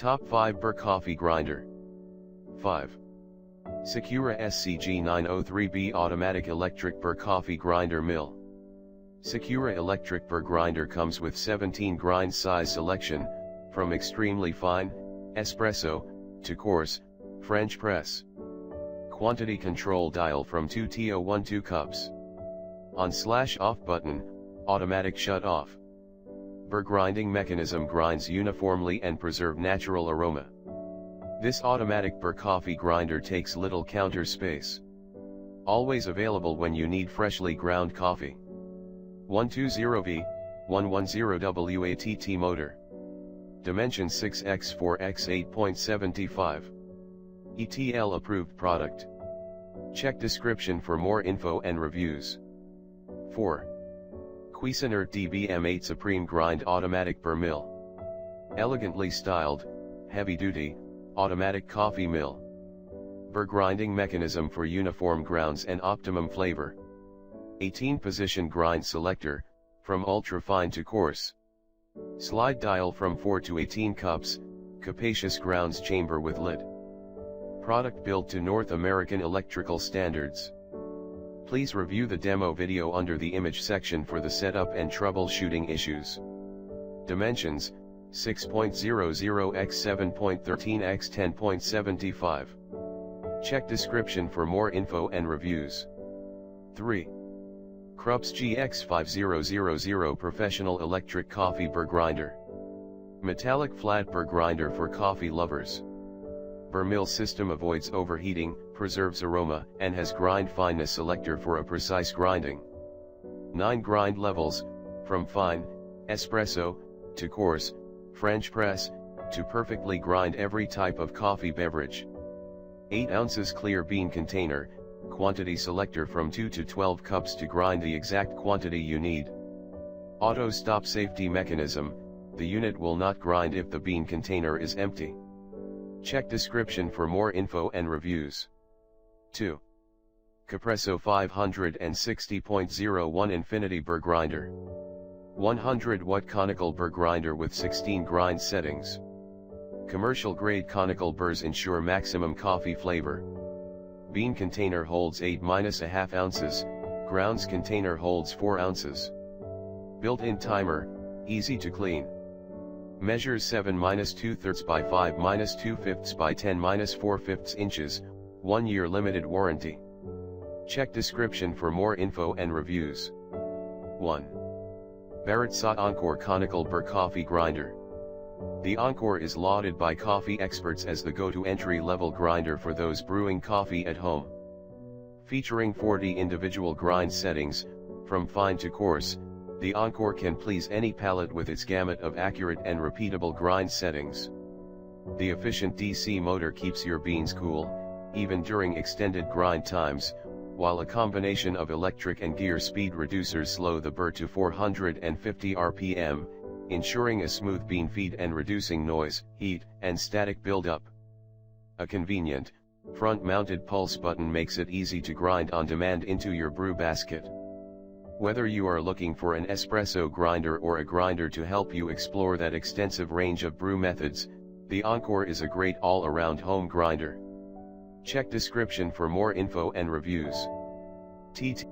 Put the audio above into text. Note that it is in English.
Top 5 Burr Coffee Grinder. 5. Secura SCG903B Automatic Electric Burr Coffee Grinder Mill. Secura Electric Burr Grinder comes with 17 grind size selection, from extremely fine, espresso, to coarse, French press. Quantity control dial from 2to cups. On/off button, automatic shut off. Burr grinding mechanism grinds uniformly and preserve natural aroma. This automatic Burr coffee grinder takes little counter space. Always available when you need freshly ground coffee. 120V, 110WATT motor. Dimension 6x4x 8.75. ETL approved product. Check description for more info and reviews. 4. Cuisinart DBM8 Supreme Grind Automatic Burr Mill. Elegantly styled, heavy-duty, automatic coffee mill. Burr grinding mechanism for uniform grounds and optimum flavor. 18-position grind selector, from ultra-fine to coarse. Slide dial from 4 to 18 cups, capacious grounds chamber with lid. Product built to North American electrical standards. Please review the demo video under the image section for the setup and troubleshooting issues. Dimensions, 6.00 x 7.13 x 10.75. Check description for more info and reviews. 3. Krups GX5000 Professional Electric Coffee Burr Grinder. Metallic flat Burr grinder for coffee lovers. Burr mill system avoids overheating, preserves aroma, and has grind fineness selector for a precise grinding. 9 grind levels, from fine, espresso, to coarse, French press, to perfectly grind every type of coffee beverage. 8 ounces clear bean container, quantity selector from 2 to 12 cups to grind the exact quantity you need. Auto stop safety mechanism, the unit will not grind if the bean container is empty. Check description for more info and reviews. 2. Capresso 560.01 Infinity Burr Grinder. 100-watt conical burr grinder with 16 grind settings. Commercial grade conical burrs ensure maximum coffee flavor. Bean container holds 8-1/2 ounces, grounds container holds 4 ounces. Built-in timer, easy to clean. Measures 7-2/3 by 5-2/5 by 10-4/5 inches, 1 year limited warranty. Check description for more info and reviews. 1. Baratza Encore Conical Burr Coffee Grinder. The Encore is lauded by coffee experts as the go-to entry-level grinder for those brewing coffee at home. Featuring 40 individual grind settings, from fine to coarse, the Encore can please any palate with its gamut of accurate and repeatable grind settings. The efficient DC motor keeps your beans cool, even during extended grind times, while a combination of electric and gear speed reducers slow the burr to 450 RPM, ensuring a smooth bean feed and reducing noise, heat, and static buildup. A convenient, front-mounted pulse button makes it easy to grind on demand into your brew basket. Whether you are looking for an espresso grinder or a grinder to help you explore that extensive range of brew methods, the Encore is a great all-around home grinder. Check description for more info and reviews. TT